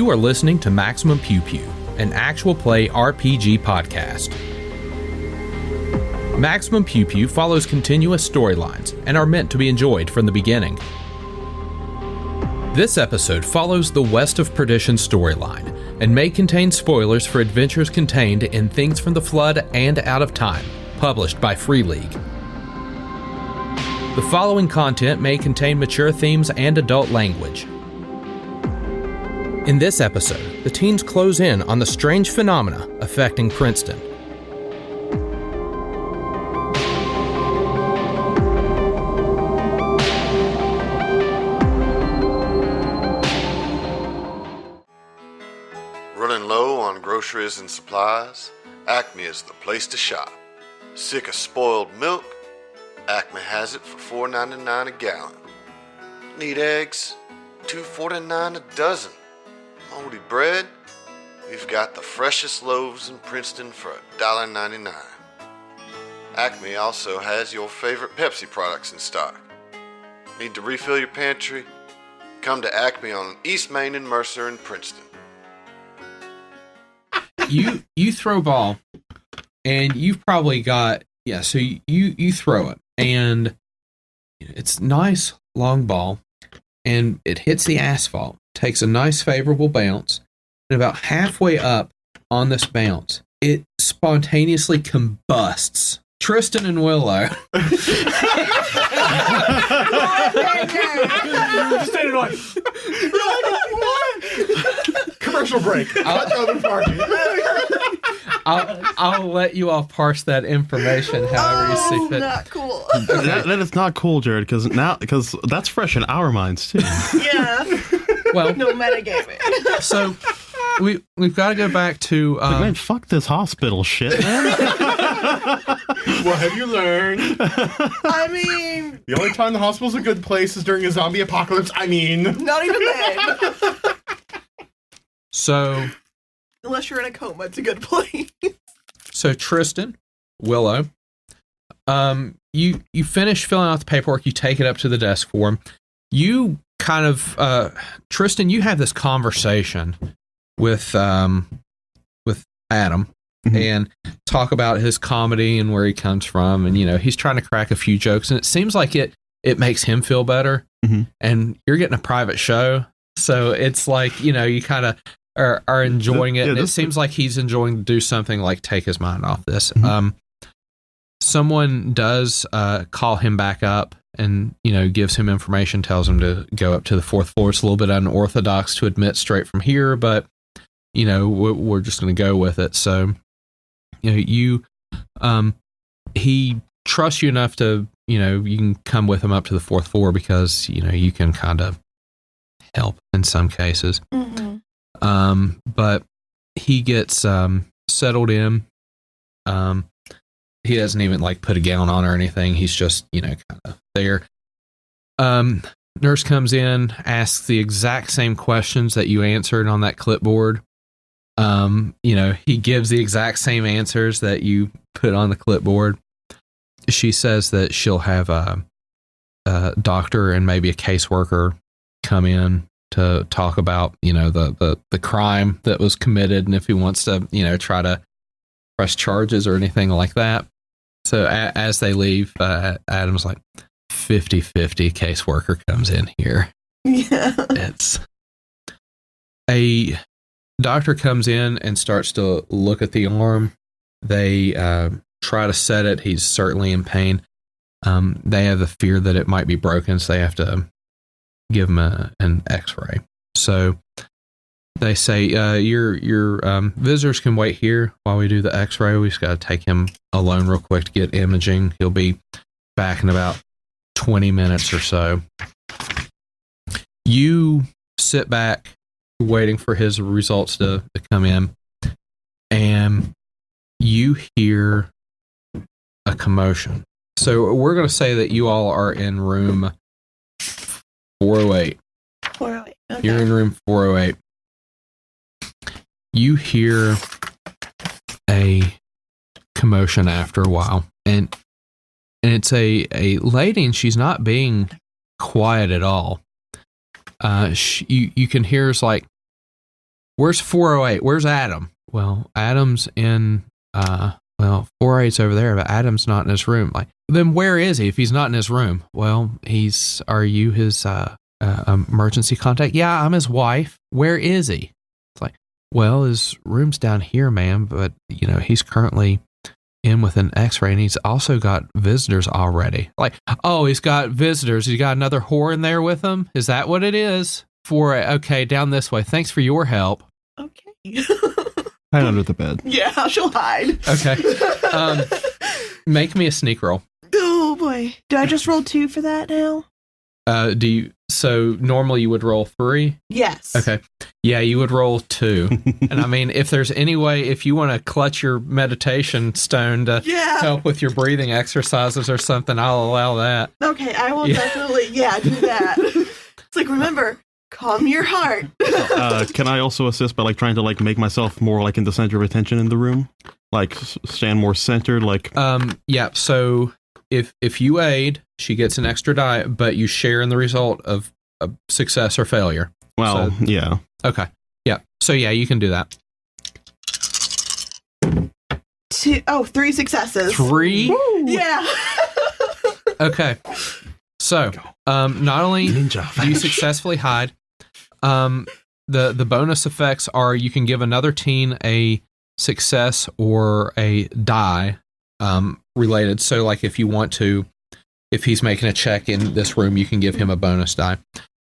You are listening to Maximum Pew Pew, an actual play RPG podcast. Maximum Pew Pew follows continuous storylines and are meant to be enjoyed from the beginning. This episode follows the West of Perdition storyline and may contain spoilers for adventures contained in Things from the Flood and Out of Time, published by Free League. The following content may contain mature themes and adult language. In this episode, the teens close in on the strange phenomena affecting Princeton. Running low on groceries and supplies, Acme is the place to shop. Sick of spoiled milk? Acme has it for $4.99 a gallon. Need eggs? $2.49 a dozen. Moldy bread? We've got the freshest loaves in Princeton for $1.99. Acme also has your favorite Pepsi products in stock. Need to refill your pantry? Come to Acme on East Main and Mercer in Princeton. You throw ball, and you've probably got, so you throw it, and it's nice long ball, and it hits the asphalt, takes a nice favorable bounce, and about halfway up on this bounce, it spontaneously combusts. Tristan and Willow. You're just standing like, what? Commercial break. I'll let you all parse that information however you see fit. Not cool. That is not cool, Jared, because that's fresh in our minds too. Yeah. Well, No metagaming. So we've got to go back to Man, fuck this hospital shit, man. What have you learned? I mean, The only time the hospital's a good place is during a zombie apocalypse. I mean, not even then. so Unless you're in a coma, it's a good place. So Tristan, Willow, you finish filling out the paperwork. You take it up to the desk for him. You kind of Tristan, you have this conversation with Adam, Mm-hmm. and talk about his comedy and where he comes from, and he's trying to crack a few jokes, and it seems like it makes him feel better. Mm-hmm. And you're getting a private show, so it's like you kind of are enjoying it. Yeah, and it seems like he's enjoying to do something like take his mind off this. Mm-hmm. Someone does call him back up and gives him information, tells him to go up to the fourth floor. It's a little bit unorthodox to admit straight from here, but we're just going to go with it. So he trusts you enough to you can come with him up to the fourth floor because you can kind of help in some cases. Mm-hmm. But he gets settled in. He doesn't even put a gown on or anything. He's just kind of there. Nurse comes in, asks the exact same questions that you answered on that clipboard. He gives the exact same answers that you put on the clipboard. She says that she'll have a doctor and maybe a caseworker come in to talk about, the crime that was committed, and if he wants to, try to press charges or anything like that. So as they leave, Adam's like, 50-50 caseworker comes in here. Yeah. It's a doctor comes in and starts to look at the arm. They try to set it. He's certainly in pain. They have the fear that it might be broken, so they have to give him an x-ray. So they say, your visitors can wait here while we do the x-ray. We just got to take him alone real quick to get imaging. He'll be back in about 20 minutes or so. You sit back waiting for his results to come in, and you hear a commotion. So we're going to say that you all are in room 408. 408. Okay. You're in room 408. You hear a commotion after a while, and it's a lady, and she's not being quiet at all. You can hear us like Where's 408? Where's Adam? Well, Adam's in 408's over there, but Adam's not in his room. Like, then where is he if he's not in his room? Well, are you his emergency contact? Yeah, I'm his wife. Where is he? It's like, well, his room's down here, ma'am, but he's currently in with an x-ray, and he's also got visitors already. Like, oh, he's got visitors. He's got another whore in there with him? Is that what it is? Okay, down this way. Thanks for your help. Okay. Hide under the bed. Yeah, she'll hide. Okay. Make me a sneak roll. Oh boy. Do I just roll 2 for that now? So normally you would roll 3? Yes. Okay. Yeah, you would roll 2. And I mean, if there's any way, if you want to clutch your meditation stone to help with your breathing exercises or something, I'll allow that. Okay, I will definitely, do that. It's like, remember, calm your heart. Can I also assist by trying to make myself more in the center of attention in the room? Stand more centered, Yeah, so if you aid, she gets an extra die, but you share in the result of a success or failure. Well, so, yeah. Okay. Yeah. So yeah, you can do that. 3 successes. 3? Woo. Yeah. Okay. So, not only Ninja do you successfully hide, the bonus effects are you can give another teen a success or a die related. So, if you want to, if he's making a check in this room, you can give him a bonus die.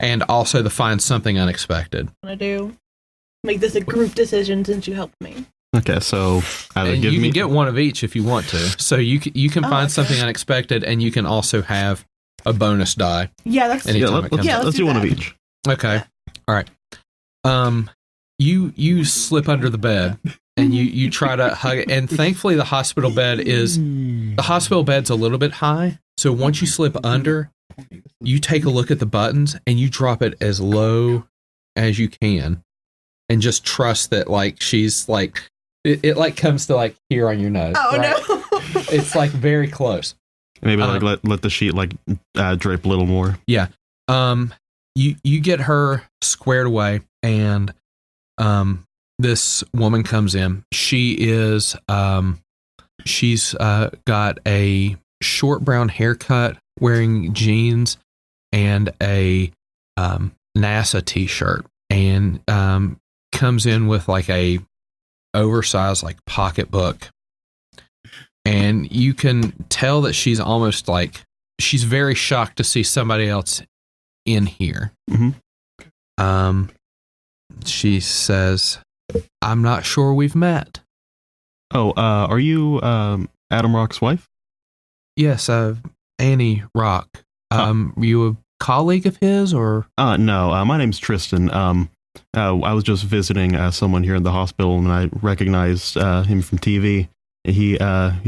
And also to find something unexpected. I'm going to make this a group decision since you helped me. Okay, so either and you can get one of each if you want to. So you can find something unexpected, and you can also have a bonus die. Yeah, let's do one of each. Okay, all right. You slip under the bed and you try to hug it, and thankfully the hospital bed's a little bit high. So once you slip under, you take a look at the buttons and you drop it as low as you can, and just trust that she's it comes to here on your nose. Oh right? No! It's very close. Maybe let the sheet drape a little more. Yeah. You get her squared away, and this woman comes in. She is she's got a short brown haircut, wearing jeans and a NASA t-shirt, and comes in with a oversized pocketbook, and you can tell that she's almost she's very shocked to see somebody else in here. Mm-hmm. She says, "I'm not sure we've met." Oh, are you Adam Rock's wife? Yes, Annie Rock. You a colleague of his, or? No, my name's Tristan. I was just visiting someone here in the hospital, and I recognized him from TV. He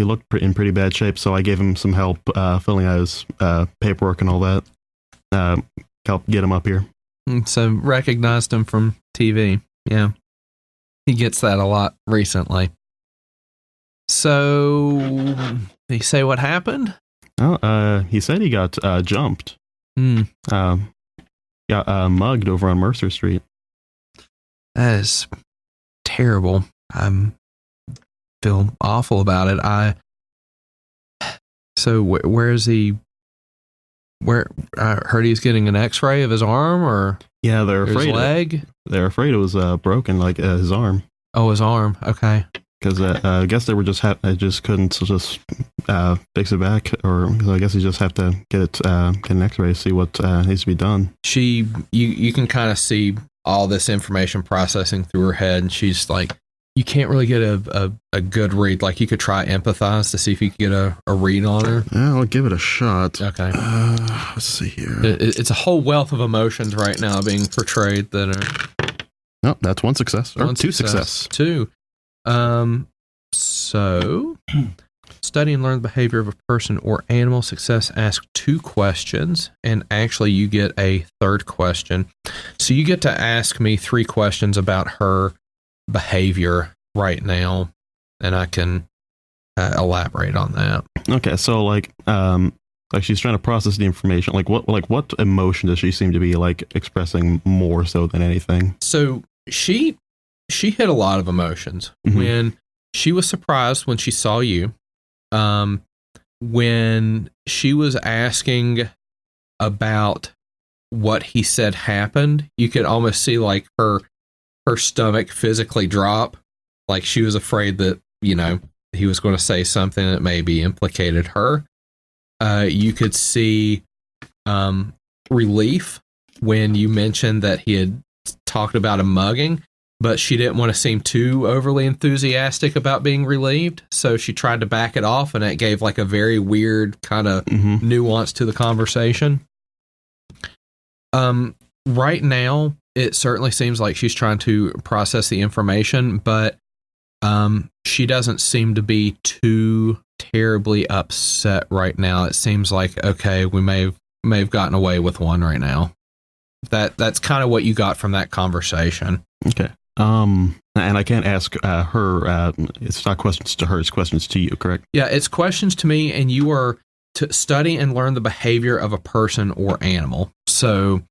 looked in pretty bad shape, so I gave him some help filling out his paperwork and all that. Help get him up here. So recognized him from TV. Yeah, he gets that a lot recently. So, did he say what happened? Oh, he said he got jumped. Got mugged over on Mercer Street. That is terrible. I feel awful about it. So where is he? Where I heard he's getting an X-ray of his arm, or yeah, they're his afraid. Leg. They're afraid it was broken, his arm. Oh, his arm. Okay. Because I guess they were just couldn't fix it back, or I guess you just have to get an X-ray to see what needs to be done. You can kind of see all this information processing through her head, and she's you can't really get a good read. You could try empathize to see if you could get a read on her. Yeah, I'll give it a shot. Okay. Let's see here. It's a whole wealth of emotions right now being portrayed that are. No, that's one success. Or two success. 2. So study and learn the behavior of a person or animal. Success. Ask 2 questions, and actually you get a 3rd question. So you get to ask me 3 questions about her behavior right now, and I can elaborate on that. Okay, so she's trying to process the information. What emotion does she seem to be expressing more so than anything? So she she hit a lot of emotions. Mhm. When she was surprised when she saw you, when she was asking about what he said happened, you could almost see like her stomach physically drop, like she was afraid that, you know, he was going to say something that maybe implicated her. You could see relief when you mentioned that he had talked about a mugging, but she didn't want to seem too overly enthusiastic about being relieved, so she tried to back it off, and it gave like a very weird kind of nuance to the conversation. Right now, it certainly seems like she's trying to process the information, but she doesn't seem to be too terribly upset right now. It seems like, okay, we may have gotten away with one right now. That's kind of what you got from that conversation. Okay. And I can't ask her. It's not questions to her; it's questions to you. Correct? Yeah, it's questions to me, and you are to study and learn the behavior of a person or animal. So,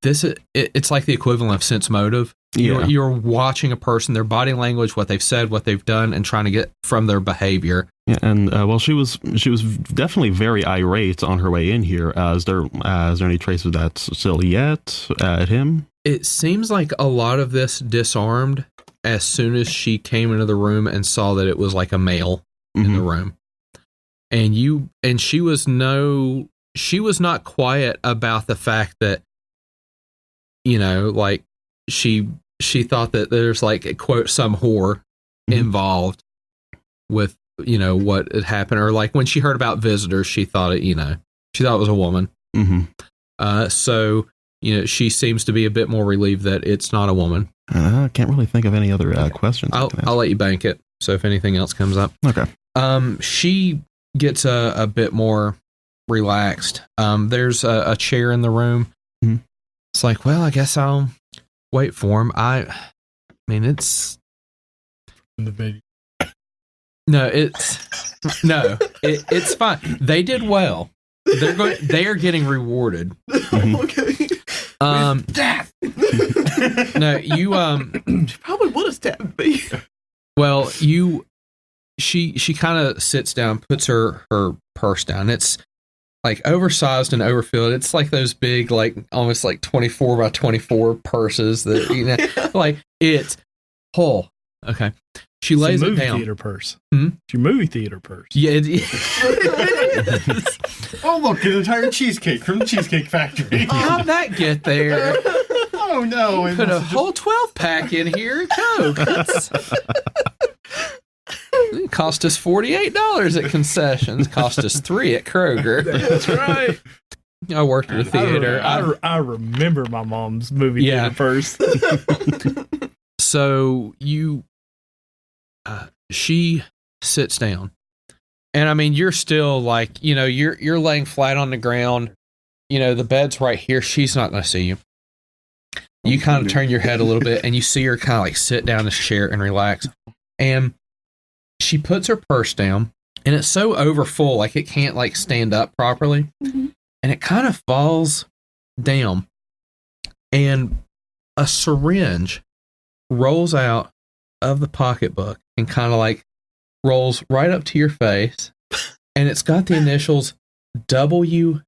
it's like the equivalent of sense motive. Yeah. You're watching a person, their body language, what they've said, what they've done, and trying to get from their behavior. Yeah, and well, she was definitely very irate on her way in here. Is there any trace of that still yet at him? It seems like a lot of this disarmed as soon as she came into the room and saw that it was like a male in the room. And she was not quiet about the fact that, you know, like she thought that there's like a quote some whore involved with, you know, what had happened, or like when she heard about visitors, she thought it was a woman. So, you know, she seems to be a bit more relieved that it's not a woman. I can't really think of any other questions. I'll let you bank it. So if anything else comes up, okay. She gets a bit more relaxed. There's a chair in the room. It's like, well, I guess I'll wait for him. I mean, it's in the video. It's fine. They did well. They are getting rewarded. Okay. Death. No, you She probably would have stabbed me. Well, she kind of sits down, puts her purse down. It's like oversized and overfilled. It's like those big, like almost like 24 by 24 purses that, you know, like it's full. Okay. She lays it down. Theater purse. It's your movie theater purse. Yeah, it is. Oh, look, an entire cheesecake from the Cheesecake Factory. How'd that get there? Oh, no. Put a whole 12 pack in here. Coke. It cost us $48 at concessions. Cost us $3 at Kroger. That's right. I worked at a theater. I remember my mom's movie theater purse. So she sits down, and I mean, you're still like, you know, you're laying flat on the ground. You know, the bed's right here. She's not going to see you. You kind of turn your head a little bit, and you see her kind of like sit down in this chair and relax. And she puts her purse down, and it's so overfull, like it can't like stand up properly. And it kind of falls down, and a syringe rolls out of the pocketbook and kind of like rolls right up to your face, and it's got the initials WH.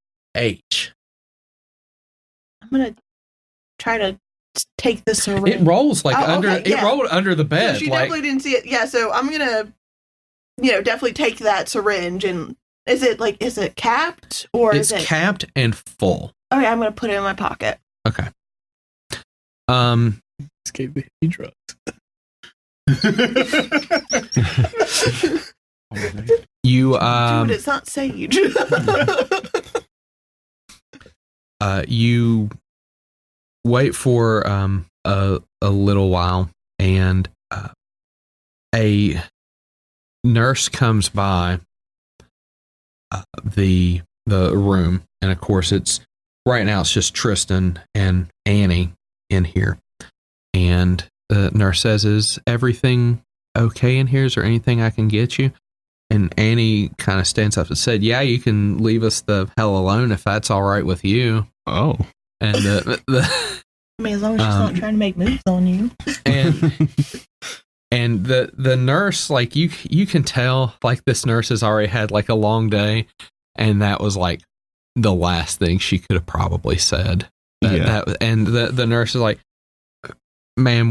I'm gonna try to take the syringe. It rolls like it rolled under the bed. So she like, definitely didn't see it. Yeah, so I'm gonna, you know, definitely take that syringe. And is it capped or it's is it capped and full? Okay, I'm gonna put it in my pocket. Okay. Escape the heavy drugs. You Dude, it's not sage. You wait for a little while, and a nurse comes by the room, and of course it's right now it's just Tristan and Annie in here, and the nurse says, "Is everything okay in here? Is there anything I can get you?" And Annie kind of stands up and said, "Yeah, you can leave us the hell alone if that's all right with you." Oh. And the I mean, as long as she's not trying to make moves on you. And the nurse, like you can tell, like this nurse has already had like a long day, and that was like the last thing she could have probably said. And the nurse is like, "Ma'am,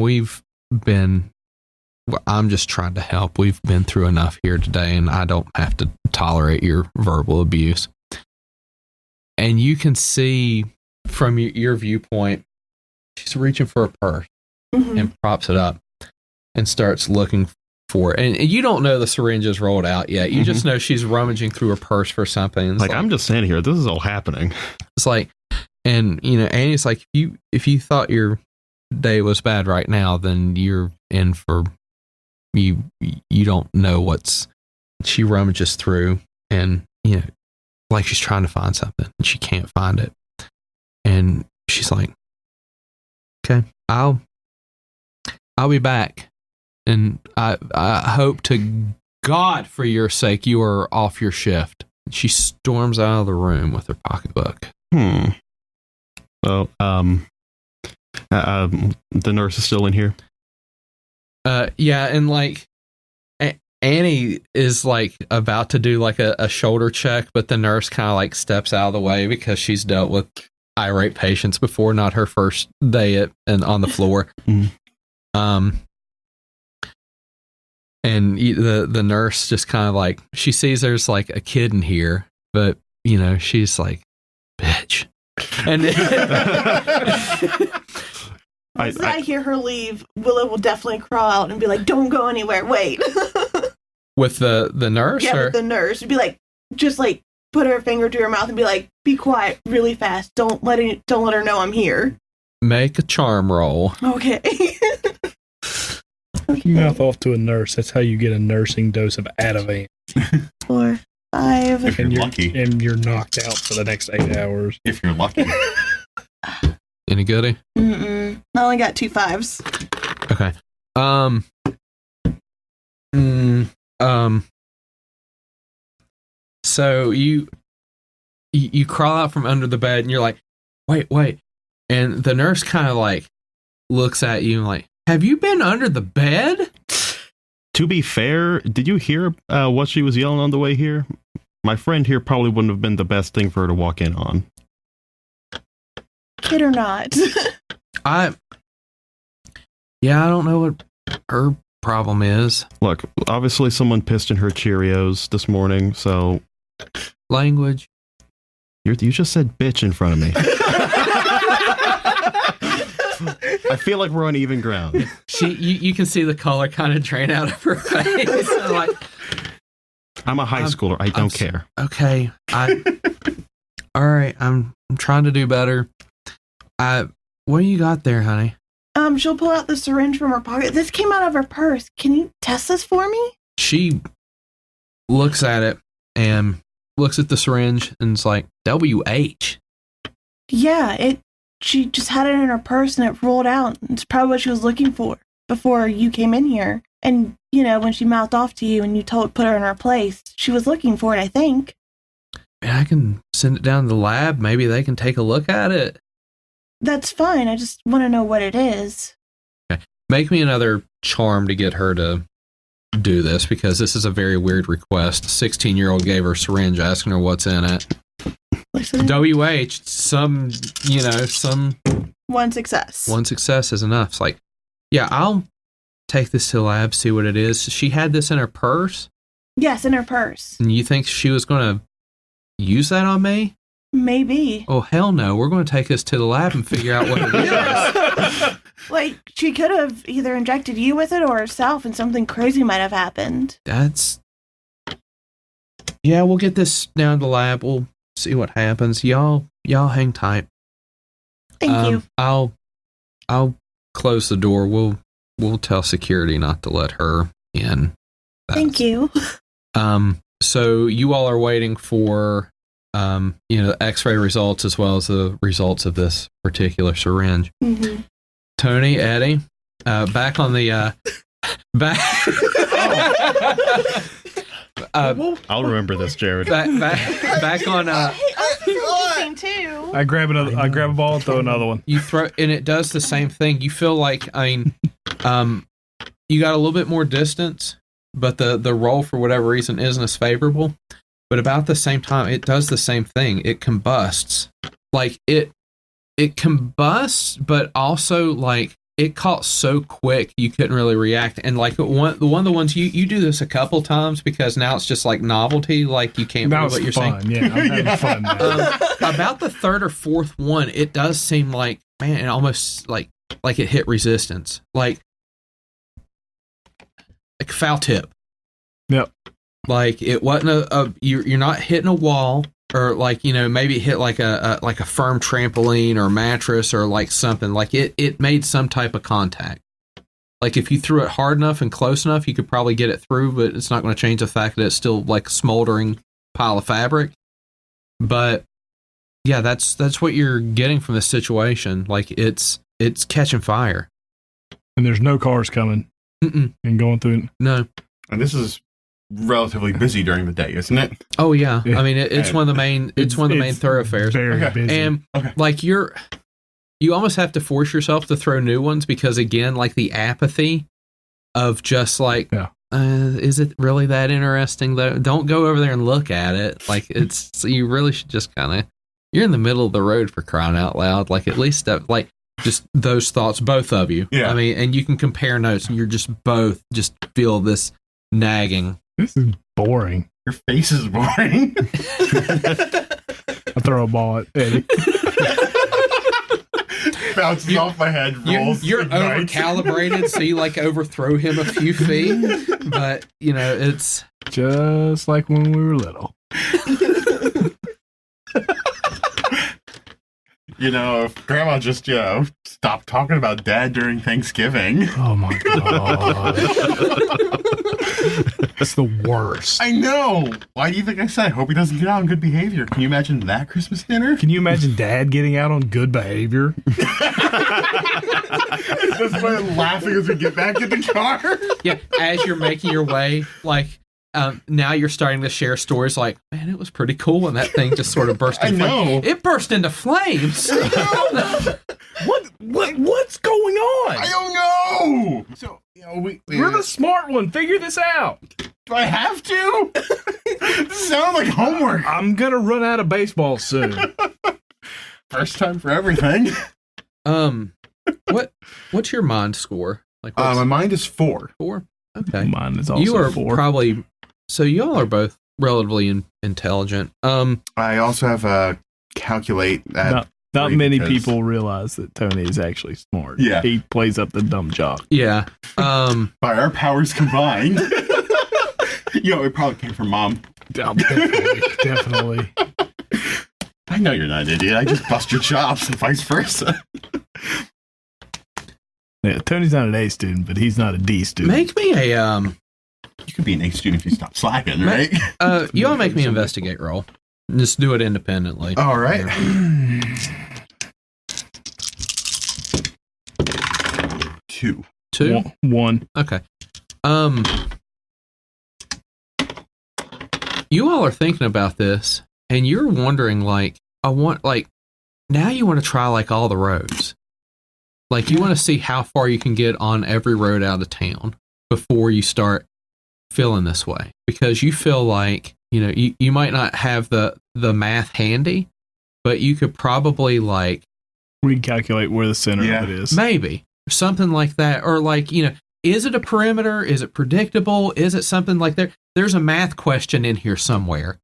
I'm just trying to help. We've been through enough here today, and I don't have to tolerate your verbal abuse." And you can see from your viewpoint, she's reaching for a purse and props it up and starts looking for it. And you don't know the syringe is rolled out yet. You just know she's rummaging through her purse for something. Like, I'm just standing here. This is all happening. It's like, and Annie's like, if you thought your day was bad right now, then you're in for, you don't know what's, she rummages through and, like she's trying to find something and she can't find it. And she's like, okay, I'll be back. And I hope to God for your sake you are off your shift. She storms out of the room with her pocketbook. So, the nurse is still in here? Yeah, and like Annie is like about to do like a shoulder check, but the nurse kind of like steps out of the way because she's dealt with irate patients before, not her first day on the floor. And the nurse just kind of like, she sees there's like a kid in here, but she's like, bitch. And Once I hear her leave, Willow will definitely crawl out and be like, don't go anywhere, wait. With the nurse? Yeah, with the nurse. Be like, just like put her finger to her mouth and be like, be quiet really fast. Don't let her know I'm here. Make a charm roll. Okay. Mouth off to a nurse. That's how you get a nursing dose of Ativan. 4, 5. If you're lucky. And you're knocked out for the next 8 hours. If you're lucky. Any goodie? I only got 2 5s. Okay. So you crawl out from under the bed and you're like, wait. And the nurse kind of like looks at you and like, have you been under the bed? To be fair, did you hear what she was yelling on the way here? My friend here probably wouldn't have been the best thing for her to walk in on. Kid or not. I don't know what her problem is. Look, obviously someone pissed in her Cheerios this morning, so... Language. You just said bitch in front of me. I feel like we're on even ground. You can see the color kind of drain out of her face. Like, I'm a high schooler. I don't care. Okay. All right. I'm trying to do better. What do you got there, honey? She'll pull out the syringe from her pocket. This came out of her purse. Can you test this for me? She looks at it and looks at the syringe and it's like, WH. Yeah, she just had it in her purse and it rolled out. It's probably what she was looking for before you came in here. And, when she mouthed off to you and you put her in her place, she was looking for it, I think. I can send it down to the lab. Maybe they can take a look at it. That's fine. I just want to know what it is. Okay. Make me another charm to get her to do this because this is a very weird request. A 16-year-old gave her a syringe asking her what's in it. WH, some. One success. One success is enough. It's like, yeah, I'll take this to the lab, see what it is. She had this in her purse? Yes, in her purse. And you think she was going to use that on me? Maybe. Oh, hell no. We're going to take this to the lab and figure out what it is. Like, she could have either injected you with it or herself and something crazy might have happened. Yeah, we'll get this down to the lab. We'll see what happens. Y'all hang tight. Thank you. I'll close the door. We'll tell security not to let her in. Thank you. So you all are waiting for the X-ray results as well as the results of this particular syringe. Mm-hmm. Tony, Eddie, back on the back. I'll remember this, Jared. Back on. Hey, I was at the same too. I grab another. I grab a ball and throw another one. You throw, and it does the same thing. You feel like, you got a little bit more distance, but the roll for whatever reason isn't as favorable. But about the same time, it does the same thing. It combusts. Like it combusts, but also like it caught so quick you couldn't really react. And like one of the ones you do this a couple times because now it's just like novelty. Like you can't believe what you're fun. saying. Yeah, I'm having fun now. About the third or fourth one, it does seem like, man, it almost like it hit resistance. Like foul tip. Yep. Like it wasn't you're not hitting a wall, or like, maybe it hit like a firm trampoline or mattress or like something. Like it made some type of contact. Like if you threw it hard enough and close enough, you could probably get it through, but it's not going to change the fact that it's still like a smoldering pile of fabric. But yeah, that's what you're getting from this situation. Like it's catching fire. And there's no cars coming. Mm-mm. And going through. No. And this is relatively busy during the day, isn't it? Oh yeah. I mean, it's one of the main. It's one of the main thoroughfares. Very busy. And like you almost have to force yourself to throw new ones because again, like the apathy of just like, is it really that interesting though? Don't go over there and look at it. Like you really should just kind of. You're in the middle of the road, for crying out loud. Like at least like. Just those thoughts, both of you. Yeah. I mean, and you can compare notes, and you're just both just feel this nagging. This is boring. Your face is boring. I throw a ball at Eddie. Bounces off my head, rolls. You're over-calibrated, so you like overthrow him a few feet. But, it's just like when we were little. If Grandma just, stopped talking about Dad during Thanksgiving. Oh, my God. That's the worst. I know. Why do you think I said, I hope he doesn't get out on good behavior? Can you imagine that Christmas dinner? Can you imagine Dad getting out on good behavior? That's why I'm laughing as we get back in the car. Yeah, as you're making your way, like, now you're starting to share stories like, man, it was pretty cool when that thing just sort of burst into flames. It burst into flames. What's going on? I don't know. So, you're the smart one. Figure this out. Do I have to? This sounds like homework. I'm going to run out of baseball soon. First time for everything. What's your mind score? Like, my mind is 4. 4? Okay. Mine is also 4. You are probably... So y'all are both relatively intelligent. I also have a calculate. Not many people realize that Tony is actually smart. Yeah. He plays up the dumb jock. Yeah. By our powers combined. It probably came from Mom. Definitely. I know you're not an idiot. I just bust your chops and vice versa. Yeah, Tony's not an A student, but he's not a D student. Make me a You could be an A student if you stop slacking, right? You all make me investigate roll. Just do it independently. All right. Two. 1. Okay. You all are thinking about this, and you're wondering, like, now you want to try, like, all the roads. Like, you want to see how far you can get on every road out of town before you start feeling this way. Because you feel like, you might not have the math handy, but you could probably, like... recalculate where the center of it is. Maybe. Something like that. Or, like, is it a perimeter? Is it predictable? Is it something like that? There's a math question in here somewhere.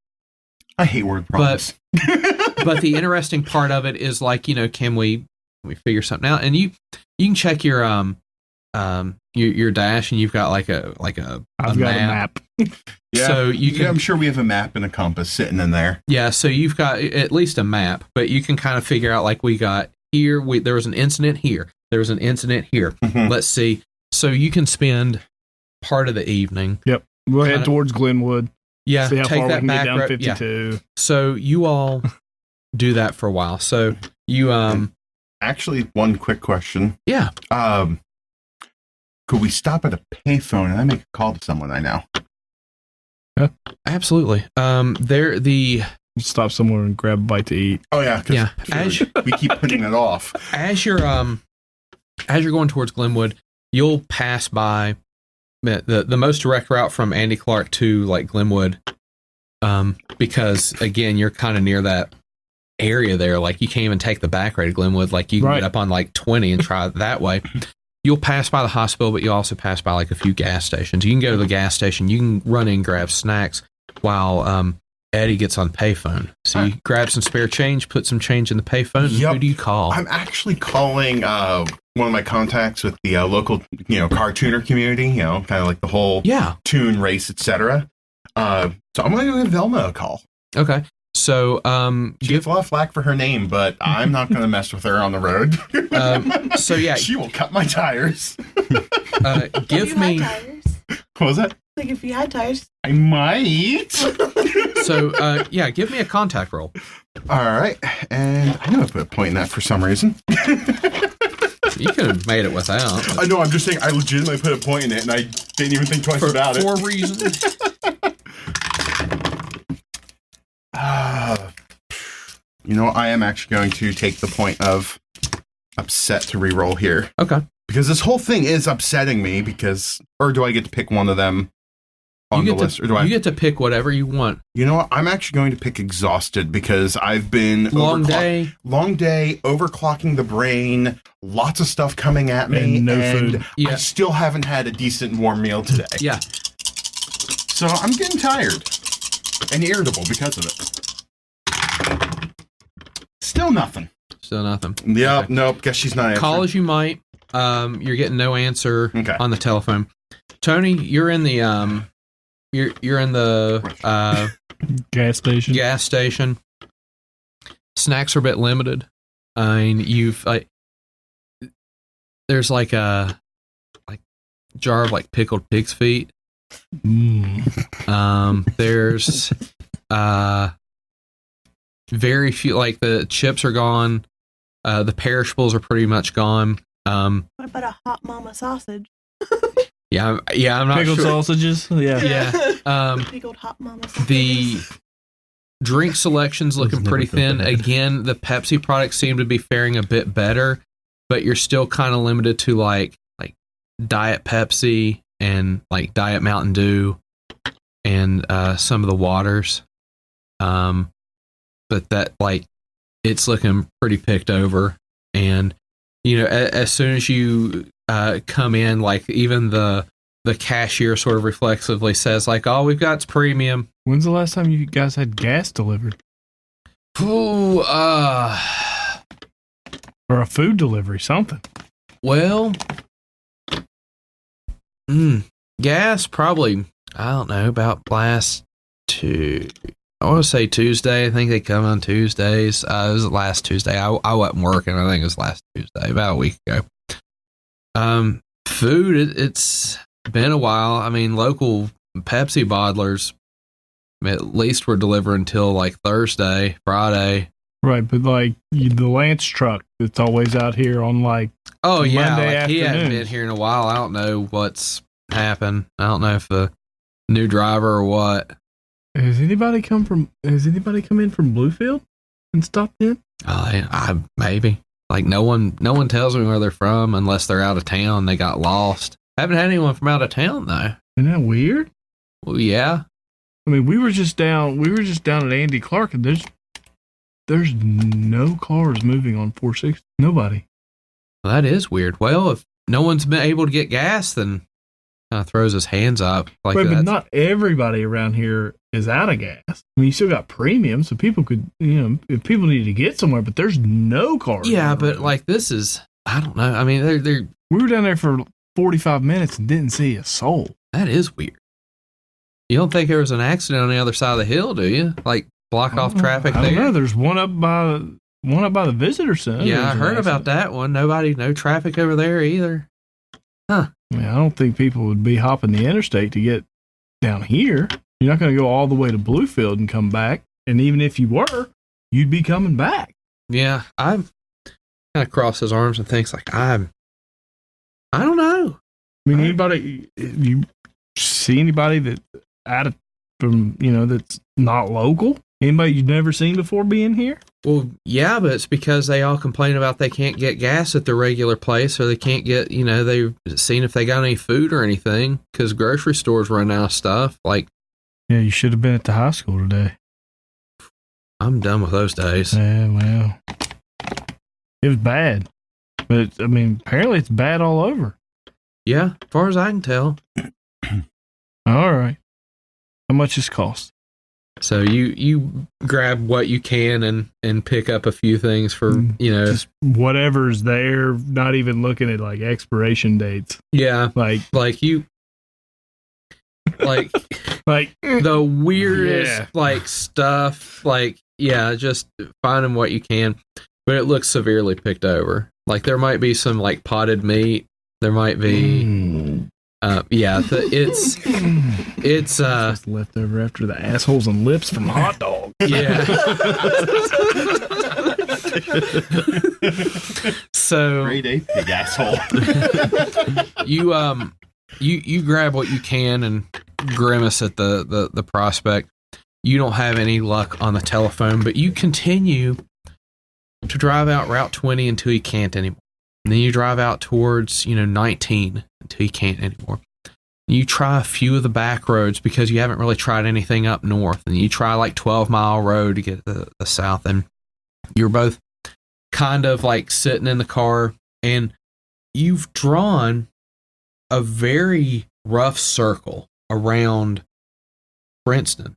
I hate word problems. But the interesting part of it is, like, can we figure something out? And you can check your dash, and you've got like a I've got a map. Yeah. So you can. Yeah, I'm sure we have a map and a compass sitting in there. Yeah. So you've got at least a map, but you can kind of figure out, like, we got here. There was an incident here. There was an incident here. Mm-hmm. Let's see. So you can spend part of the evening. Yep. We'll head towards Glenwood. Yeah. See how take far that we can back get down road. 52. Yeah. So you all do that for a while. So you Actually, one quick question. Yeah. Could we stop at a payphone and I make a call to someone I know? Yeah. Absolutely. stop somewhere and grab a bite to eat. Oh yeah, Yeah. As we keep putting it off. as you're going towards Glenwood, you'll pass by the most direct route from Andy Clark to like Glenwood, because again you're kind of near that area there. Like you can't even take the back road to Glenwood. Like you can get up on like 20 and try it that way. You'll pass by the hospital, but you'll also pass by like a few gas stations. You can go to the gas station. You can run in and grab snacks while Eddie gets on payphone. So you grab some spare change, put some change in the payphone. Yep. Who do you call? I'm actually calling one of my contacts with the local, car tuner community. Kind of like the whole tune race, etc. So I'm going to give Velma a call. Okay. So she gets a lot of flack for her name, but I'm not going to mess with her on the road. So yeah, she will cut my tires. Give me. What was that? Like if you had tires, I might. So yeah, give me a contact roll. All right, and I know I put a point in that for some reason. You could have made it without. I know. I'm just saying. I legitimately put a point in it, and I didn't even think twice about it. For reasons. I am actually going to take the point of upset to reroll here. Okay. Because this whole thing is upsetting me or do I get to pick one of them on the list? Or do you get to pick whatever you want. You know what? I'm actually going to pick exhausted because I've been long day, overclocking the brain, lots of stuff coming at me, and no food. Yeah. I still haven't had a decent warm meal today. Yeah. So I'm getting tired and irritable because of it. Still nothing. Yep. Okay. Nope. Guess she's not answering. Call as you might. You're getting no answer on the telephone. Tony, you're in the you're in the gas station. Gas station. Snacks are a bit limited. I mean, there's like a jar of like pickled pig's feet. There's very few, like the chips are gone. The perishables are pretty much gone. What about a hot mama sausage? I'm not pickled sure. Sausages. Yeah. Pickled hot mama sausages. The drink selection's looking pretty thin. Again, the Pepsi products seem to be faring a bit better, but you're still kind of limited to like Diet Pepsi and like Diet Mountain Dew and some of the waters. But that it's looking pretty picked over. And as soon as you come in, like even the cashier sort of reflexively says like, all we've got's premium. When's the last time you guys had gas delivered? Ooh, or a food delivery, something. Well, gas probably, I don't know, about I want to say Tuesday. I think they come on Tuesdays. It was last Tuesday. I wasn't working. I think it was last Tuesday, about a week ago. Food, it's been a while. I mean, local Pepsi bottlers at least were delivering until like Thursday, Friday. Right, but like the Lance truck that's always out here on like Monday afternoons. He hasn't been here in a while. I don't know what's happened. I don't know if the new driver or what. Has anybody come in from Bluefield and stopped in? I maybe. Like no one tells me where they're from unless they're out of town. They got lost. Haven't had anyone from out of town though. Isn't that weird? Well, yeah. I mean, we were just down at Andy Clark, and there's no cars moving on 460. Nobody. Well, that is weird. Well, if no one's been able to get gas, then kind of throws his hands up like that. But not everybody around here is out of gas. I mean, you still got premium, so people could, if people need to get somewhere, but there's no cars. Yeah, but like this is, I don't know. I mean, they're we were down there for 45 minutes and didn't see a soul. That is weird. You don't think there was an accident on the other side of the hill, do you? Like blocked off traffic I there? don't know. There's one up by the visitor center. Yeah, I heard about that one. No traffic over there either. Huh. I mean, I don't think people would be hopping the interstate to get down here. You're not going to go all the way to Bluefield and come back. And even if you were, you'd be coming back. Yeah, I'm kind of cross his arms and thinks like, I don't know. I mean, anybody, you see anybody that that's not local? Anybody you've never seen before being here? Well, yeah, but it's because they all complain about they can't get gas at the regular place, or they can't get, they've seen if they got any food or anything, because grocery stores run out of stuff. Like, yeah, you should have been at the high school today. I'm done with those days. Yeah, well, it was bad. But, I mean, apparently it's bad all over. Yeah, as far as I can tell. All right. How much does it cost? So you grab what you can and pick up a few things for, just whatever's there, not even looking at like expiration dates. Yeah. Like the weirdest stuff. Just finding what you can. But it looks severely picked over. Like there might be some like potted meat. There might be it's leftover after the assholes and lips from hot dog. Yeah. So grade 8 big asshole. you grab what you can and grimace at the prospect. You don't have any luck on the telephone, but you continue to drive out Route 20 until you can't anymore. And then you drive out towards, 19 until you can't anymore. And you try a few of the back roads because you haven't really tried anything up north. And you try like 12 Mile Road to get to the south. And you're both kind of like sitting in the car, and you've drawn a very rough circle around Princeton.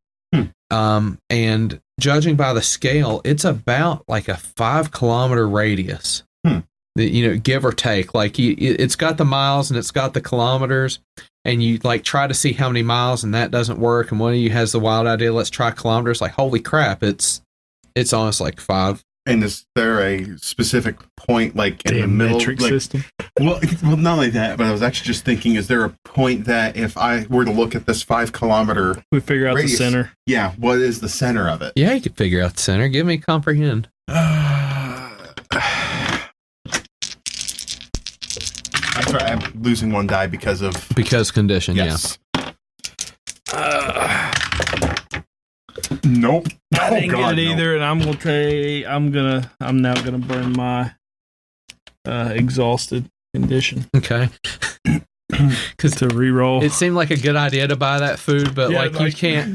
And judging by the scale, it's about like a 5-kilometer radius. Give or take. Like it's got the miles and it's got the kilometers, and you like try to see how many miles, and that doesn't work. And one of you has the wild idea, let's try kilometers. Like, holy crap, it's almost like 5. And is there a specific point, like in the middle metric system? Well, not like that. But I was actually just thinking: is there a point that if I were to look at this 5-kilometer, we figure out radius, the center? Yeah, what is the center of it? Yeah, you could figure out the center. Give me comprehend. I'm losing one die because condition. Yes. Nope. I didn't get it either, and I'm now gonna burn my exhausted condition. Okay. Because to reroll, it seemed like a good idea to buy that food, but you can't.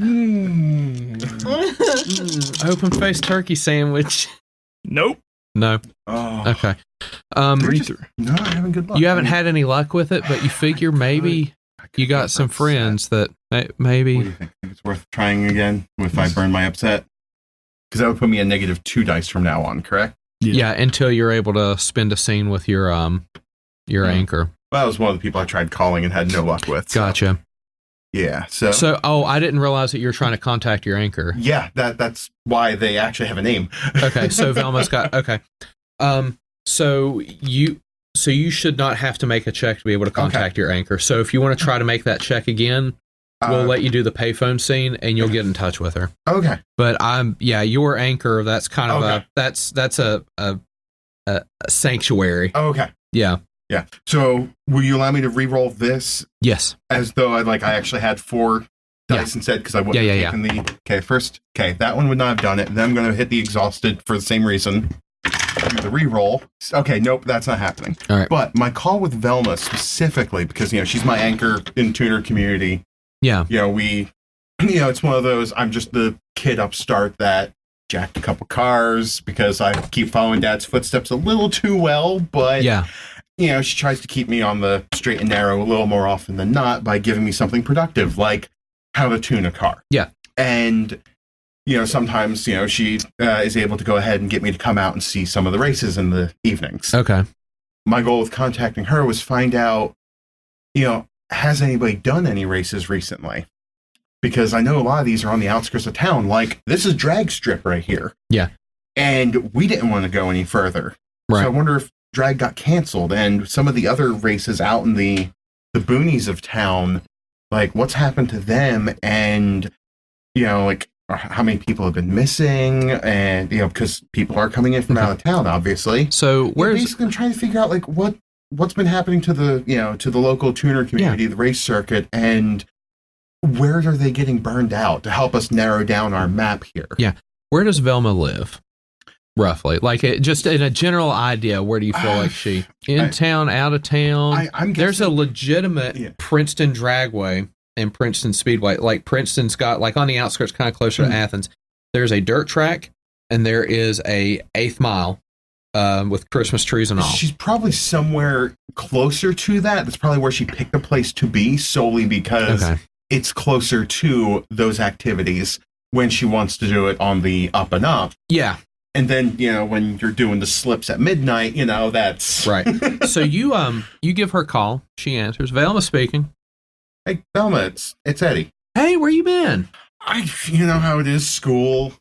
Open faced turkey sandwich. Nope. No. Oh. Okay. No, I haven't good luck. You haven't had any luck with it, but you figure maybe you got some friends that maybe. What do you think? Think it's worth trying again if I burn my upset? Because that would put me at -2 dice from now on, correct? Yeah, until you're able to spend a scene with your anchor. Well, that was one of the people I tried calling and had no luck with. So. Gotcha. Yeah. So, I didn't realize that you're trying to contact your anchor. Yeah, that's why they actually have a name. Okay, so Velma's got okay. So you should not have to make a check to be able to contact your anchor. So if you want to try to make that check again, we'll let you do the payphone scene, and you'll get in touch with her. Okay. But your anchor. That's kind of that's a sanctuary. Okay. Yeah. Yeah. So will you allow me to re-roll this? Yes. As though I actually had 4 dice instead, because I wouldn't have taken the... Okay, first... Okay, that one would not have done it. Then I'm going to hit the exhausted for the same reason. Do the re-roll. Okay, nope, that's not happening. All right. But my call with Velma specifically, because, she's my anchor in tuner community. Yeah. It's one of those, I'm just the kid upstart that jacked a couple cars because I keep following Dad's footsteps a little too well, but... Yeah. She tries to keep me on the straight and narrow a little more often than not by giving me something productive, like how to tune a car. Yeah. And, sometimes, she is able to go ahead and get me to come out and see some of the races in the evenings. Okay. My goal with contacting her was find out, has anybody done any races recently? Because I know a lot of these are on the outskirts of town. Like, this is Drag Strip right here. Yeah. And we didn't want to go any further. Right. So I wonder if Drag got canceled, and some of the other races out in the boonies of town, like what's happened to them, and how many people have been missing, and because people are coming in from out of town, obviously. So where's basically I'm trying to figure out like what's been happening to the to the local tuner community, the race circuit, and where are they getting burned out to help us narrow down our map here? Yeah. Where does Velma live? Roughly. Like, just in a general idea, where do you feel like she? In town, out of town? There's a legitimate Princeton dragway and Princeton Speedway. Like, Princeton's got, like, on the outskirts, kind of closer to Athens, there's a dirt track, and there is a 8th mile with Christmas trees and all. She's probably somewhere closer to that. That's probably where she picked a place to be, solely because it's closer to those activities when she wants to do it on the up and up. Yeah. And then, you know, when you're doing the slips at midnight, you know, that's... Right. So you give her a call. She answers. Velma speaking. Hey, Velma, it's Eddy. Hey, where you been? You know how it is, school,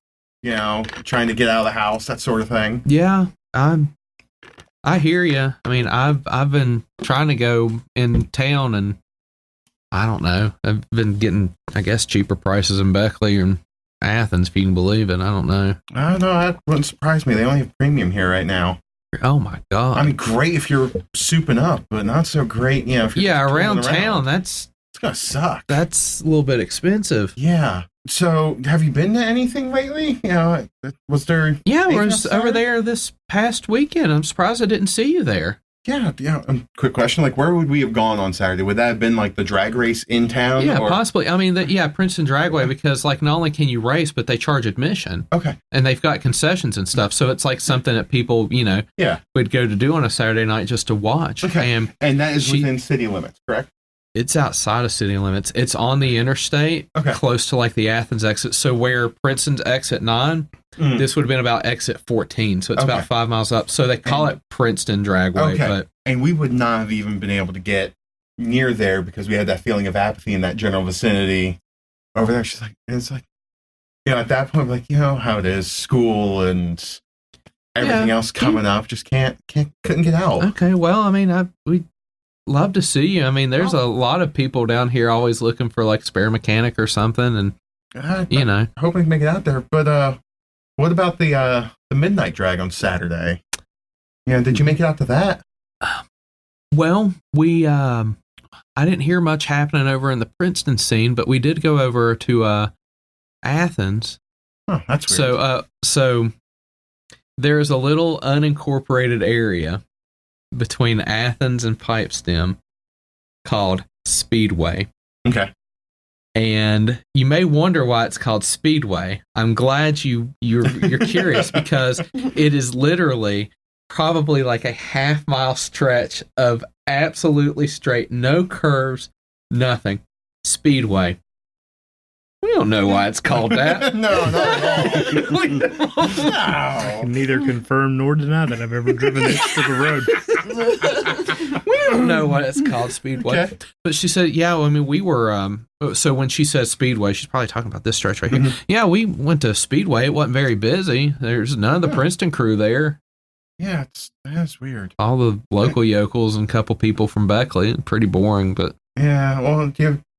you know, trying to get out of the house, that sort of thing. Yeah, I hear you. I mean, I've been trying to go in town, and I don't know. I've been getting, I guess, cheaper prices in Beckley and Athens, if you can believe it. I don't know. I don't know. That wouldn't surprise me. They only have premium here right now. Oh my God. I mean, great if you're souping up, but not so great, you know. If you're around town, it's gonna suck. That's a little bit expensive. Yeah. So, have you been to anything lately? You know, was there? Yeah, I was over there this past weekend. I'm surprised I didn't see you there. Yeah. Quick question: like, where would we have gone on Saturday? Would that have been like the drag race in town? Yeah, possibly. I mean, Princeton Dragway, because like not only can you race, but they charge admission. Okay. And they've got concessions and stuff, so it's like something that people, you know, would go to do on a Saturday night just to watch. Okay. And that is within city limits, correct? It's outside of city limits. It's on the interstate, close to like the Athens exit. So where Princeton's exit 9, this would have been about exit 14. So it's about 5 miles up. So they call it Princeton Dragway. Okay. And we would not have even been able to get near there because we had that feeling of apathy in that general vicinity over there. She's like, and it's like, you know, at that point, like, you know how it is, school and everything else coming up, just couldn't get out. Okay. Well, I mean, we love to see you. I mean, there's a lot of people down here always looking for like spare mechanic or something, and you know, hoping we can make it out there. But what about the midnight drag on Saturday? You know, did you make it out to that? Well, we I didn't hear much happening over in the Princeton scene, but we did go over to Athens. Oh, that's weird. So there's a little unincorporated area between Athens and Pipestem called Speedway. Okay. And you may wonder why it's called Speedway. I'm glad you're curious, because it is literally probably like a half-mile stretch of absolutely straight, no curves, nothing. Speedway. We don't know why it's called that. No, not at all. I can neither confirm nor deny that I've ever driven this strip of road. We don't know why it's called Speedway. Okay. But she said, yeah, well, I mean, we were, so when she says Speedway, she's probably talking about this stretch right here. Mm-hmm. Yeah, we went to Speedway. It wasn't very busy. There's none of the Princeton crew there. Yeah, that's weird. All the local yokels and a couple people from Beckley. Pretty boring, but. Yeah, well,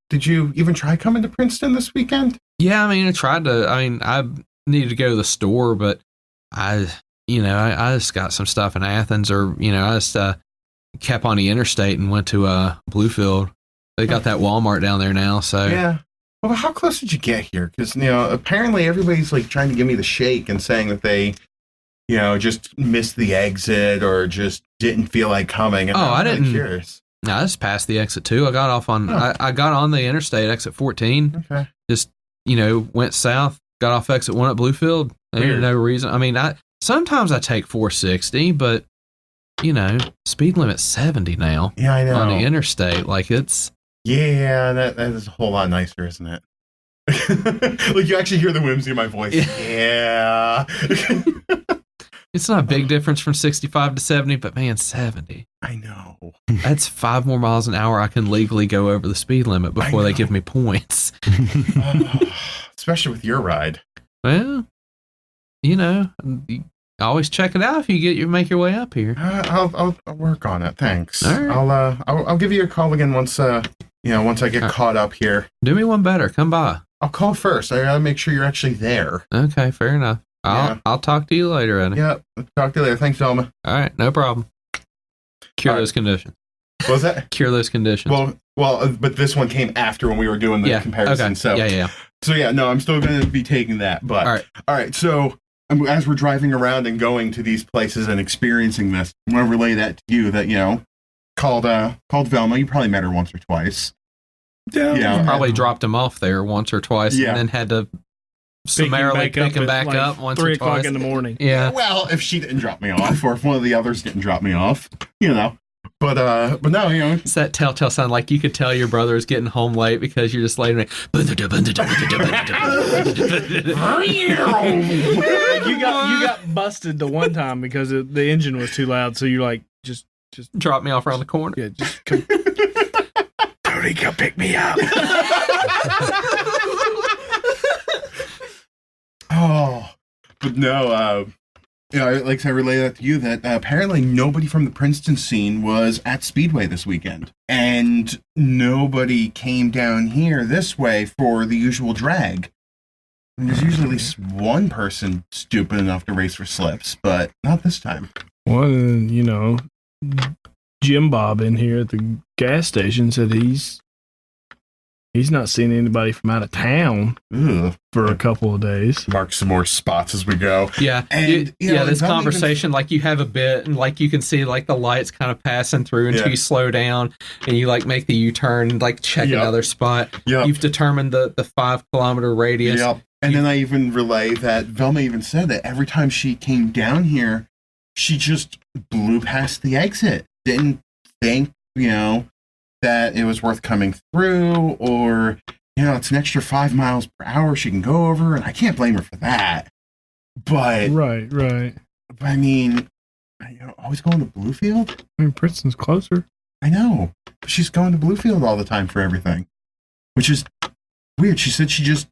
did you even try coming to Princeton this weekend? Yeah, I mean, I needed to go to the store, but I just got some stuff in Athens, or, you know, I just kept on the interstate and went to Bluefield. They got that Walmart down there now, so. Yeah. Well, how close did you get here? Because, you know, apparently everybody's, like, trying to give me the shake and saying that they, you know, just missed the exit or just didn't feel like coming. And I really didn't. Curious. No, I just passed the exit 2. I got off on I got on the interstate, exit 14. Okay. Just, you know, went south, got off exit 1 at Bluefield. There's no reason. I mean, sometimes I take 460, but, you know, speed limit's 70 now. Yeah, I know. On the interstate, like it's. Yeah, that is a whole lot nicer, isn't it? Like, you actually hear the whimsy in my voice. Yeah. It's not a big difference from 65 to 70, but man, 70. I know. That's 5 more miles an hour I can legally go over the speed limit before they give me points. Especially with your ride. Well, you know, you always check it out if you make your way up here. I'll work on it. Thanks. All right. I'll give you a call again once I get caught up here. Do me one better. Come by. I'll call first. I gotta make sure you're actually there. Okay, fair enough. I'll talk to you later, Eddy. Yeah, talk to you later. Thanks, Velma. All right, no problem. Cure those conditions. What was that? Cure those conditions. Well, Well, but this one came after when we were doing the comparison. Okay. So no, I'm still going to be taking that. But all right. So as we're driving around and going to these places and experiencing this, I want to relay that to you that called Velma. You probably met her once or twice. Yeah, probably dropped him off there once or twice, and then had to summarily pick him back up once or twice. 3 o'clock in the morning. Yeah. Well, if she didn't drop me off, or if one of the others didn't drop me off, But no, it's that telltale sign. Like you could tell your brother is getting home late because you're just laying there. You got busted the one time because the engine was too loud. So you're like, just drop me off around the corner. Yeah, just come. Tony, come pick me up. But no, like I relay that to you that apparently nobody from the Princeton scene was at Speedway this weekend, and nobody came down here this way for the usual drag. And there's usually at least one person stupid enough to race for slips, but not this time. Well, Jim Bob in here at the gas station said he's not seen anybody from out of town for a couple of days. Mark some more spots as we go. Yeah. And this conversation, like you have a bit and like you can see like the lights kind of passing through until you slow down and you like make the U-turn and like check another spot. Yep. You've determined the 5 kilometer radius. Yep. And then I even relay that Velma even said that every time she came down here, she just blew past the exit. Didn't think, that it was worth coming through, or it's an extra 5 miles per hour she can go over, and I can't blame her for that. But right. But I mean, always going to Bluefield. I mean, Princeton's closer. I know, but she's going to Bluefield all the time for everything, which is weird. She said she just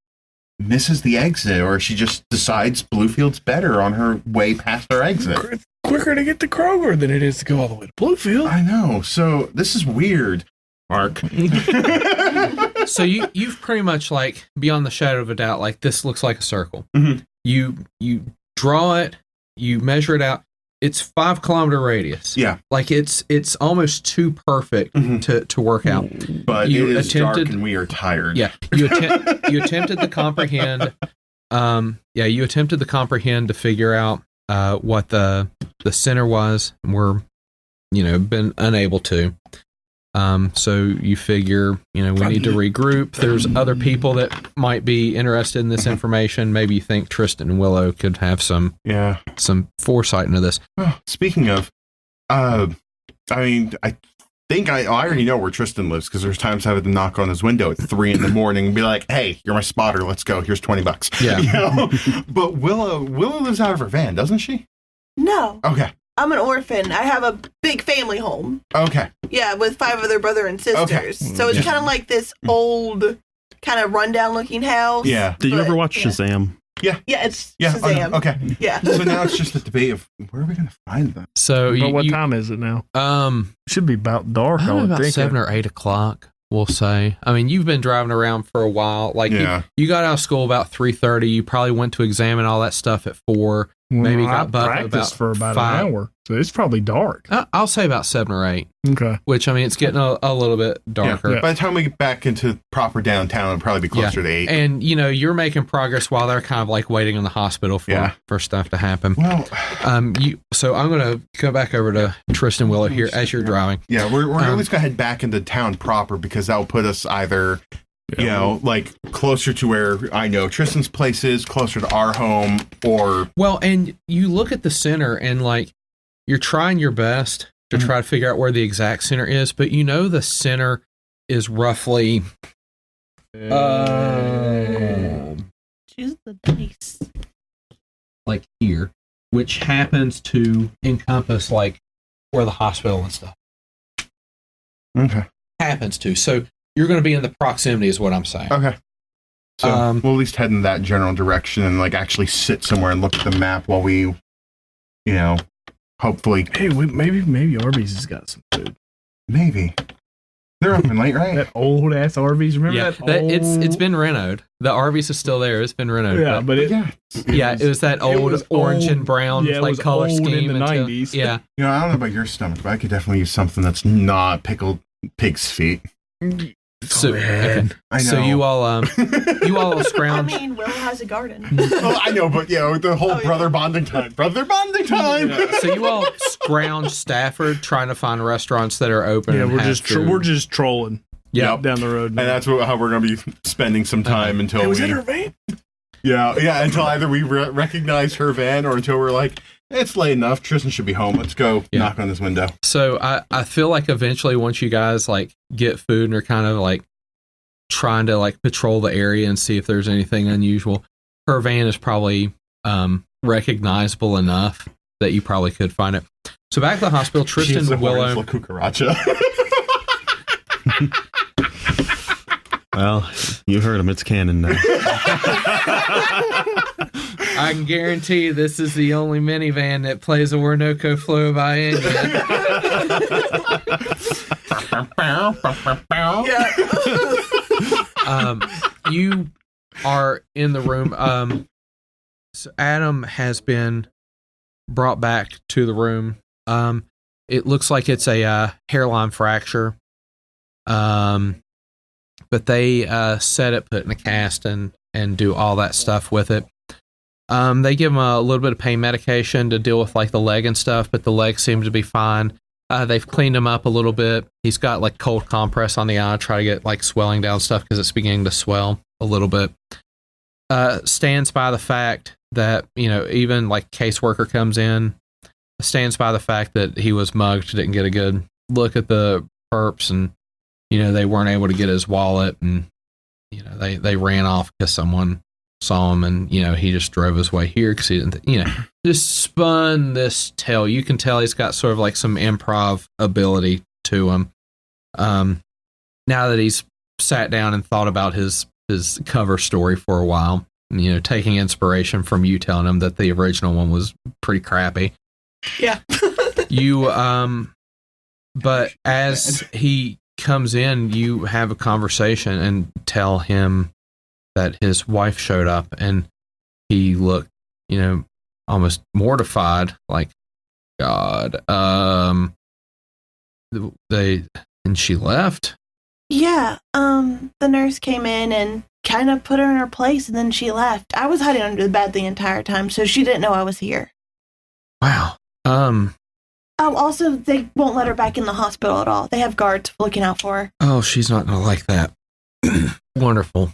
misses the exit, or she just decides Bluefield's better on her way past her exit. It's quicker to get to Kroger than it is to go all the way to Bluefield. I know. So this is weird. Mark. So you've pretty much like beyond the shadow of a doubt, like this looks like a circle. Mm-hmm. You draw it, you measure it out. It's 5 kilometer radius. Yeah. Like it's almost too perfect to work out. But it is dark and we are tired. Yeah. You attempted to comprehend. You attempted to comprehend to figure out what the center was, and we're been unable to. So you figure, we need to regroup. There's other people that might be interested in this information. Maybe you think Tristan and Willow could have some foresight into this. Oh, speaking of, I mean, I think I already know where Tristan lives because there's times I have to knock on his window at 3 a.m. and be like, "Hey, you're my spotter. Let's go. Here's $20." Yeah. But Willow lives out of her van, doesn't she? No. Okay. I'm an orphan. I have a big family home. Okay. Yeah, with 5 other brother and sisters. Okay. So it's kind of like this old, kind of rundown looking house. Yeah. Did you ever watch Shazam? Yeah. Yeah, it's Shazam. Okay. Yeah. So now it's just a debate of where are we going to find them? So what time is it now? Should be about dark. I would about think 7 or 8 o'clock. We'll say. I mean, you've been driving around for a while. Like you got out of school about 3:30. You probably went to examine all that stuff at 4. Maybe got back practiced for about 5. An hour, so it's probably dark. I'll say about 7 or 8. Okay. Which I mean, it's getting a little bit darker. Yeah. By the time we get back into proper downtown, it'll probably be closer to 8. And you're making progress while they're kind of like waiting in the hospital for stuff to happen. Well, so I'm gonna go back over to Tristan Willow here as you're driving. Yeah, we're at least gonna head back into town proper because that will put us either. Like closer to where I know Tristan's place is, closer to our home, or... Well, and you look at the center and like, you're trying your best to try to figure out where the exact center is, but the center is roughly... Choose the base. Like here, which happens to encompass like where the hospital and stuff. Okay. Happens to. So you're going to be in the proximity is what I'm saying. Okay. So we'll at least head in that general direction and like actually sit somewhere and look at the map while we, hopefully. Hey, maybe Arby's has got some food. Maybe. They're open late, right? That old ass Arby's. Remember that? It's been renoed. The Arby's is still there. It's been renoed. Yeah, but it was that old orange and brown like color scheme in the 90s. Yeah. I don't know about your stomach, but I could definitely use something that's not pickled pig's feet. So, man. okay. So you all scrounge. I mean, Willow has a garden. Oh, I know, but the whole brother bonding time. Brother bonding time. Yeah. So you all scrounge Stafford, trying to find restaurants that are open. Yeah, and we're just trolling. Yep. Down the road. And that's how we're going to be spending some time until was that her van? Yeah, until either we recognize her van or until we're like, it's late enough. Tristan should be home. Let's go knock on this window. So I feel like eventually once you guys like get food and are kind of like trying to like patrol the area and see if there's anything unusual, her van is probably recognizable enough that you probably could find it. So back to the hospital, Tristan, Willow. La cucaracha. Well, you heard him. It's canon now. I can guarantee this is the only minivan that plays a Orinoco flow by engine. You are in the room. So Adam has been brought back to the room. It looks like it's a hairline fracture. But they set it, put in a cast, and do all that stuff with it. They give him a little bit of pain medication to deal with like the leg and stuff, but the leg seems to be fine. They've cleaned him up a little bit. He's got like cold compress on the eye, try to get like swelling down stuff because it's beginning to swell a little bit. Stands by the fact that, even like caseworker comes in, stands by the fact that he was mugged, didn't get a good look at the perps, and they weren't able to get his wallet, and they ran off because someone saw him, and he just drove his way here because he didn't just spun this tale. You can tell he's got sort of like some improv ability to him. Now that he's sat down and thought about his cover story for a while, taking inspiration from you telling him that the original one was pretty crappy. Yeah. But as he comes in, you have a conversation and tell him that his wife showed up, and he looked, almost mortified, like, God, and she left. Yeah, the nurse came in and kind of put her in her place, and then she left. I was hiding under the bed the entire time, so she didn't know I was here. Wow. Oh, also, they won't let her back in the hospital at all. They have guards looking out for her. Oh, she's not gonna like that. Wonderful.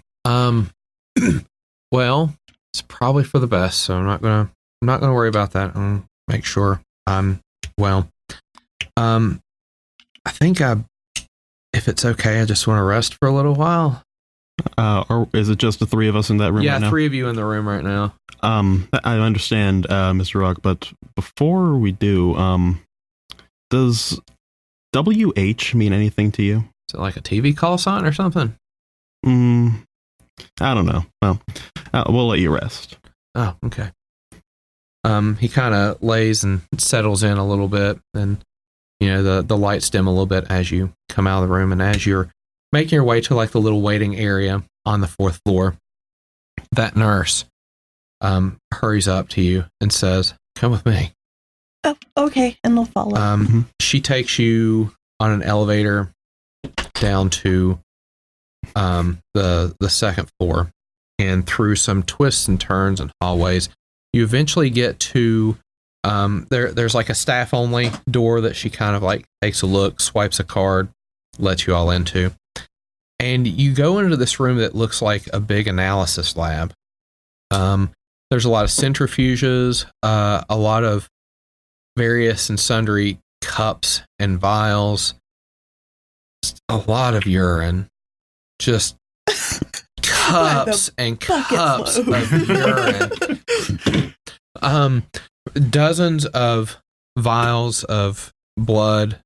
Well, it's probably for the best, so I'm not gonna worry about that. I'll make sure I'm well. I think if it's okay, I just want to rest for a little while. Or is it just the three of us in that room right now? Yeah, three of you in the room right now. I understand, Mr. Rock, but before we do, does WH mean anything to you? Is it like a TV call sign or something? I don't know. Well, we'll let you rest. Oh, okay. He kind of lays and settles in a little bit, and the lights dim a little bit as you come out of the room, and as you're making your way to like the little waiting area on the 4th floor, that nurse hurries up to you and says, "Come with me." Oh, okay, and they'll follow. She takes you on an elevator down to the 2nd floor, and through some twists and turns and hallways, you eventually get to there's like a staff only door that she kind of like takes a look, swipes a card, lets you all into, and you go into this room that looks like a big analysis lab. There's a lot of centrifuges, a lot of various and sundry cups and vials, a lot of urine, just cups and cups of urine. Dozens of vials of blood,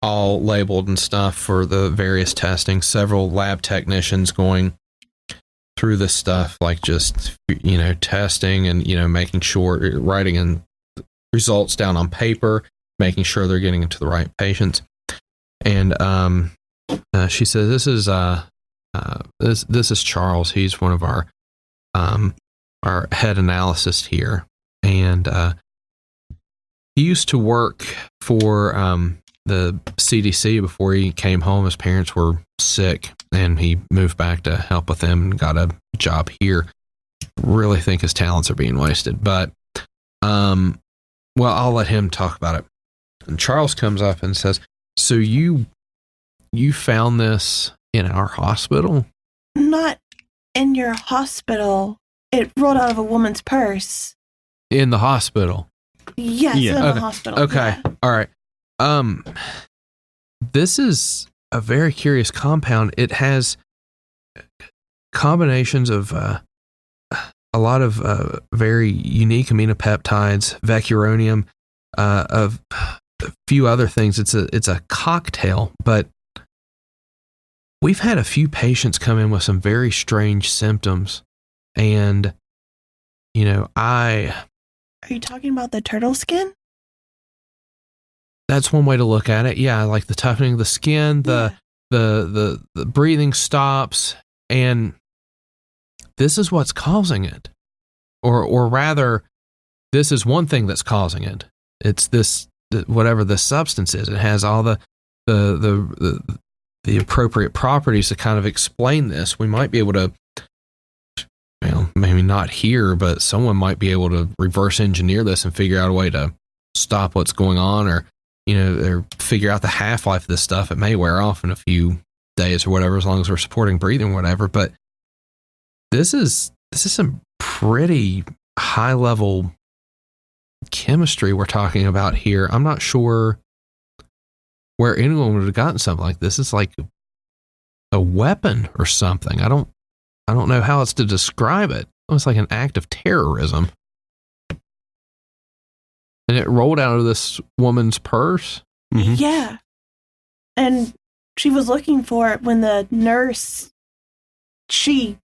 all labeled and stuff for the various testing. Several lab technicians going through this stuff, like just testing and making sure, writing in results down on paper, making sure they're getting into the right patients. And she says, "This is this is Charles. He's one of our head analyst here, and he used to work for the CDC before he came home. His parents were sick, and he moved back to help with them and got a job here. Really think his talents are being wasted, but well, I'll let him talk about it. And Charles comes up and says, "So you found this in our hospital?" Not in your hospital. It rolled out of a woman's purse. In the hospital. Yes, in the hospital. Okay. Yeah. All right. This is a very curious compound. It has combinations of a lot of very unique aminopeptides, vecuronium, of a few other things. It's a cocktail, but we've had a few patients come in with some very strange symptoms, and Are you talking about the turtle skin? That's one way to look at it. Yeah, like the toughening of the skin, the breathing stops, and this is what's causing it. Or rather, this is one thing that's causing it. It's this, whatever the substance is. It has all the appropriate properties to kind of explain this. We might be able to, maybe not here, but someone might be able to reverse engineer this and figure out a way to stop what's going on, or figure out the half-life of this stuff. It may wear off in a few days or whatever, as long as we're supporting breathing or whatever. But this is some pretty high-level chemistry we're talking about here. I'm not sure where anyone would have gotten something like this. It's like a weapon or something. I don't know how else to describe it. It's like an act of terrorism. And it rolled out of this woman's purse. Mm-hmm. Yeah. And she was looking for it when the nurse, she,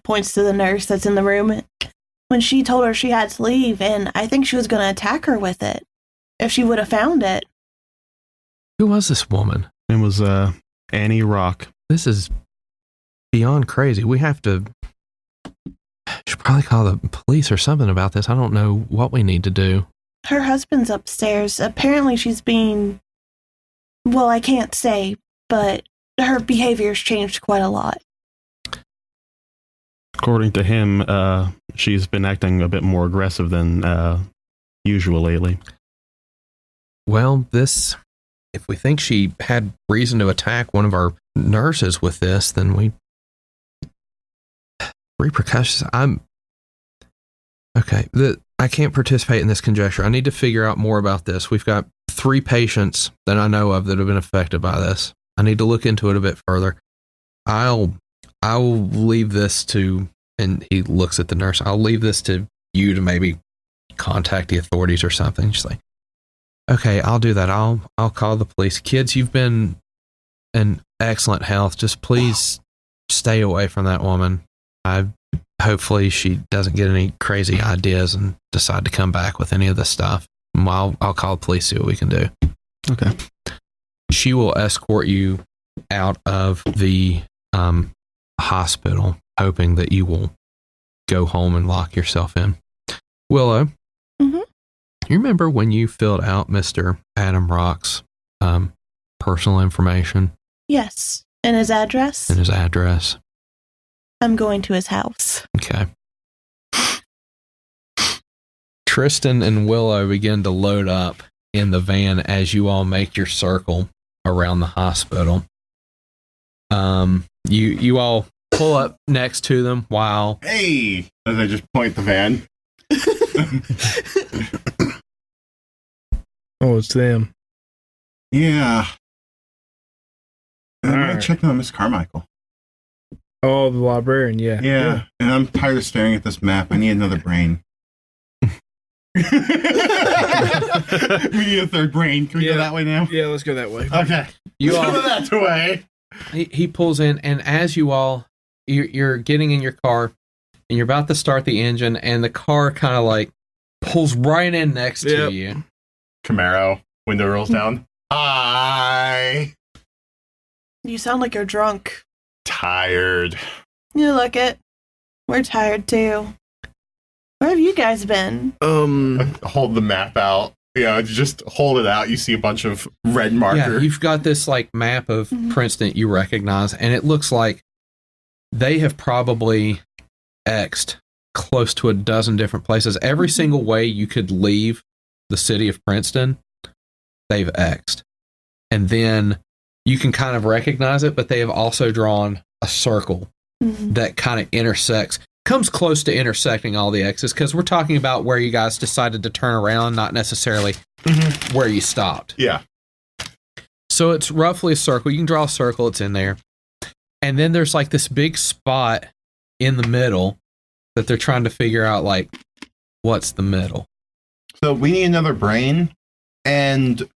points to the nurse that's in the room, when she told her she had to leave, and I think she was going to attack her with it if she would have found it. Who was this woman? It was Annie Rock. This is beyond crazy. We should probably call the police or something about this. I don't know what we need to do. Her husband's upstairs. Apparently she's being, well, I can't say, but her behavior's changed quite a lot. According to him, she's been acting a bit more aggressive than usual lately. Well, if we think she had reason to attack one of our nurses with this, then repercussions. Okay. I can't participate in this conjecture. I need to figure out more about this. We've got 3 patients that I know of that have been affected by this. I need to look into it a bit further. I'll leave this to, and he looks at the nurse, I'll leave this to you to maybe contact the authorities or something. She's like, okay, I'll do that. I'll call the police. Kids, you've been in excellent health. Just please stay away from that woman. Hopefully she doesn't get any crazy ideas and decide to come back with any of this stuff. I'll call the police, see what we can do. Okay. She will escort you out of the hospital, hoping that you will go home and lock yourself in. Willow, mm-hmm. You remember when you filled out Mr. Adam Rock's personal information? Yes. And his address? And his address. I'm going to his house. Okay. Tristan and Willow begin to load up in the van as you all make your circle around the hospital. You all pull up next to them while... Hey! As I just point the van. Oh, it's them. Yeah. I'm Alright. checking on Miss Carmichael. Oh, the librarian, yeah. Yeah. And I'm tired of staring at this map. I need another brain. We need a third brain. Can we go that way now? Yeah, let's go that way. Okay. You all... Go that way. He pulls in, and as you all... You're getting in your car, and you're about to start the engine, and the car kind of like pulls right in next to you. Camaro. Window rolls down. Hi. You sound like you're drunk. Tired. You look it. We're tired too. Where have you guys been? I hold the map out. Yeah, just hold it out. You see a bunch of red marker. Yeah, you've got this like map of Princeton you recognize, and it looks like they have probably X'd close to a dozen different places. Every single way you could leave the city of Princeton, they've X'd. And then you can kind of recognize it, but they have also drawn a circle that kind of comes close to intersecting all the X's, because we're talking about where you guys decided to turn around, not necessarily where you stopped. Yeah. So it's roughly a circle. You can draw a circle, it's in there. And then there's like this big spot in the middle that they're trying to figure out, like, what's the middle? So we need another brain, and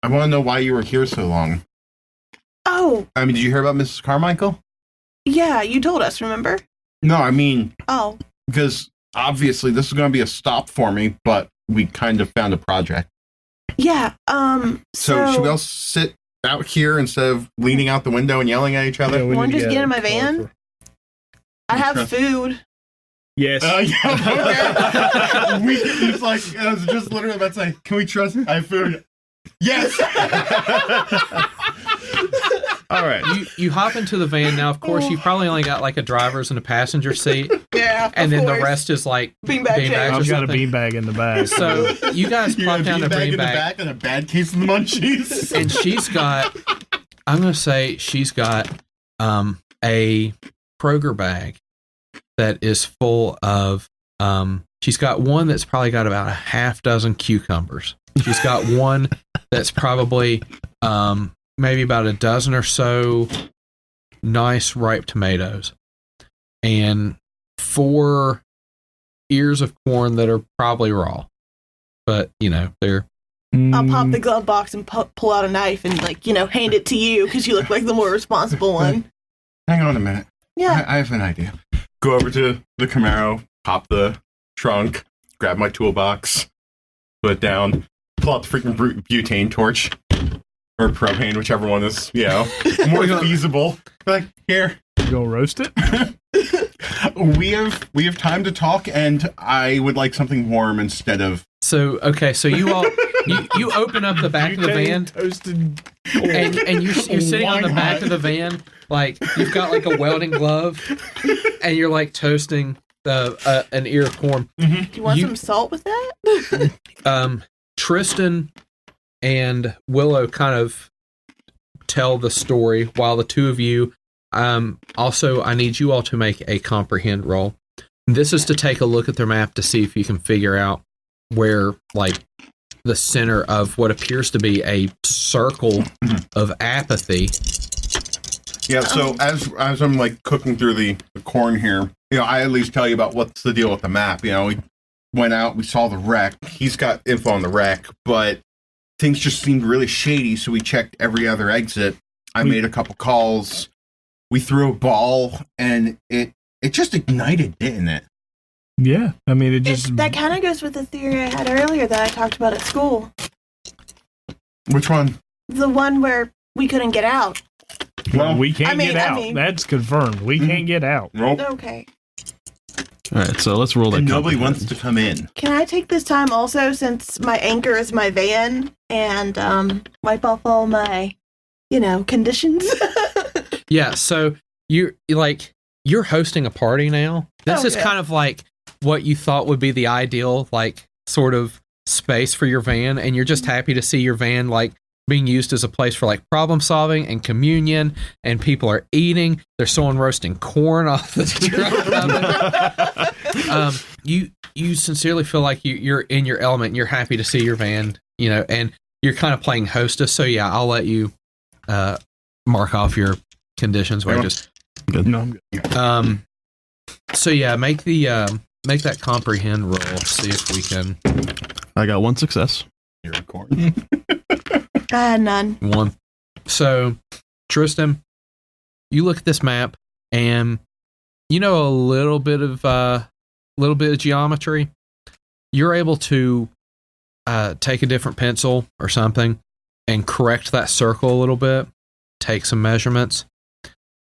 I want to know why you were here so long. Oh. I mean, did you hear about Mrs. Carmichael? Yeah, you told us, remember? No, I mean... Oh. Because obviously this is going to be a stop for me, but we kind of found a project. Yeah, So should we all sit out here instead of leaning out the window and yelling at each other? Yeah, want to just get in my van? I have food. Yes. Yeah. It's like, I was just literally about to say, can we trust I have food? Yes! All right. You hop into the van. Now, of course, you probably only got like a driver's and a passenger seat. Yeah, and then the rest is like beanbags. I've got a beanbag in the back. So you guys plop down the beanbag in the beanbag, back and a bad case of the munchies. and she's got, I'm going to say she's got a Kroger bag that is full of, she's got one that's probably got about a half dozen cucumbers. She's got one that's probably maybe about a dozen or so nice ripe tomatoes, and 4 ears of corn that are probably raw, but they're. I'll pop the glove box and pull out a knife and hand it to you because you look like the more responsible one. Hang on a minute. Yeah, I have an idea. Go over to the Camaro, pop the trunk, grab my toolbox, put it down, pull out the freaking butane torch or propane, whichever one is more feasible. Like, here, you gonna roast it? we have time to talk, and I would like something warm instead of. So you all you open up the back of the van, toasted, and you're sitting on the back of the van, like you've got like a welding glove, and you're like toasting an ear of corn. Do you want some salt with that? Tristan and Willow kind of tell the story while the two of you. Also, I need you all to make a comprehend roll. This is to take a look at their map to see if you can figure out where, like, the center of what appears to be a circle of apathy. Yeah, so as I'm like cooking through the corn here, I at least tell you about what's the deal with the map. We went out, we saw the wreck. He's got info on the wreck, but things just seemed really shady, so we checked every other exit. I made a couple calls. We threw a ball, and it just ignited, didn't it? Yeah, I mean, that kind of goes with the theory I had earlier that I talked about at school. Which one? The one where we couldn't get out. Well, we can't get out. That's confirmed. We can't get out. Nope. Okay. All right, so let's roll that. And nobody wants to come in. Can I take this time also, since my anchor is my van, and wipe off all my, conditions? Yeah, so you're hosting a party now. This is kind of like what you thought would be the ideal, like, sort of space for your van, and you're just happy to see your van, like, being used as a place for, like, problem solving and communion, and people are eating. There's someone roasting corn off the truck. You sincerely feel like you're in your element, and you're happy to see your van, and you're kind of playing hostess. So yeah, I'll let you mark off your conditions. Good. No, I'm good. So yeah, make that comprehend roll. See if we can. I got 1 success. You're a corn. I had none. 1. So, Tristan, you look at this map, and a little bit of geometry. You're able to take a different pencil or something and correct that circle a little bit. Take some measurements,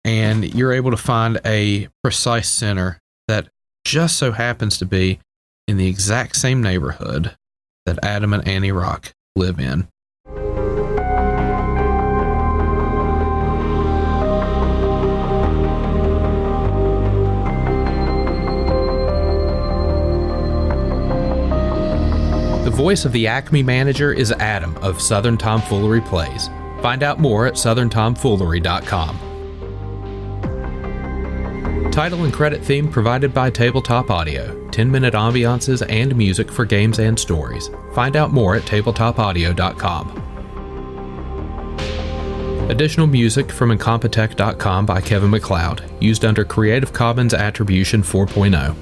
and you're able to find a precise center that just so happens to be in the exact same neighborhood that Adam and Annie Rock live in. The voice of the Acme Manager is Adam of Southern Tomfoolery Plays. Find out more at southerntomfoolery.com. Title and credit theme provided by Tabletop Audio. 10-minute ambiances and music for games and stories. Find out more at tabletopaudio.com. Additional music from Incompetech.com by Kevin MacLeod, used under Creative Commons Attribution 4.0.